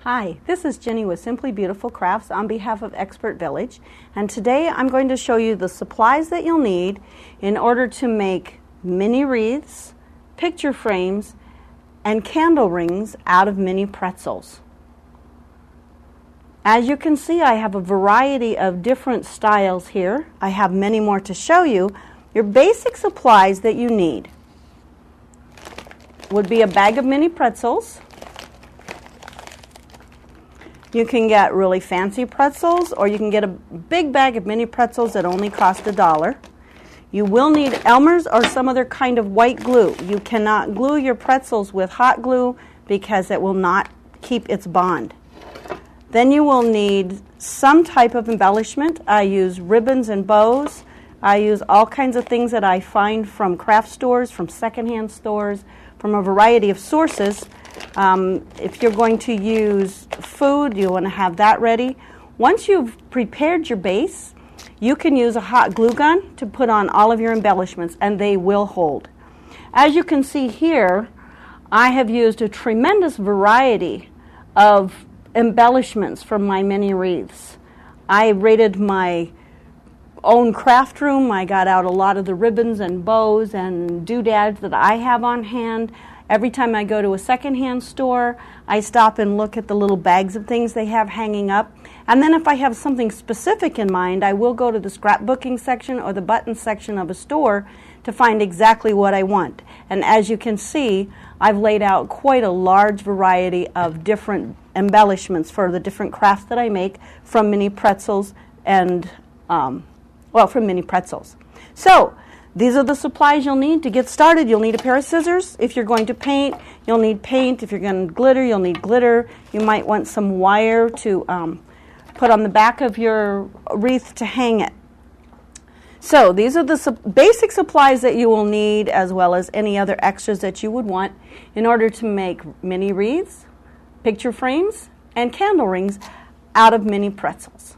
Hi, this is Jenny with Simply Beautiful Crafts on behalf of Expert Village, and today I'm going to show you the supplies that you'll need in order to make mini wreaths, picture frames, and candle rings out of mini pretzels. As you can see, I have a variety of different styles here. I have many more to show you. Your basic supplies that you need would be a bag of mini pretzels. You can get really fancy pretzels, or you can get a big bag of mini pretzels that only cost $1. You will need Elmer's or some other kind of white glue. You cannot glue your pretzels with hot glue because it will not keep its bond. Then you will need some type of embellishment. I use ribbons and bows. I use all kinds of things that I find from craft stores, from secondhand stores, from a variety of sources. If you're going to use food, you want to have that ready. Once you've prepared your base, you can use a hot glue gun to put on all of your embellishments, and they will hold. As you can see here, I have used a tremendous variety of embellishments from my mini wreaths. I raided my own craft room. I got out a lot of the ribbons and bows and doodads that I have on hand. Every time I go to a secondhand store, I stop and look at the little bags of things they have hanging up. And then if I have something specific in mind, I will go to the scrapbooking section or the button section of a store to find exactly what I want. And as you can see, I've laid out quite a large variety of different embellishments for the different crafts that I make from mini pretzels and, from mini pretzels. So, these are the supplies you'll need to get started. You'll need a pair of scissors. If you're going to paint, you'll need paint. If you're going to glitter, you'll need glitter. You might want some wire to put on the back of your wreath to hang it. So these are the basic supplies that you will need, as well as any other extras that you would want in order to make mini wreaths, picture frames, and candle rings out of mini pretzels.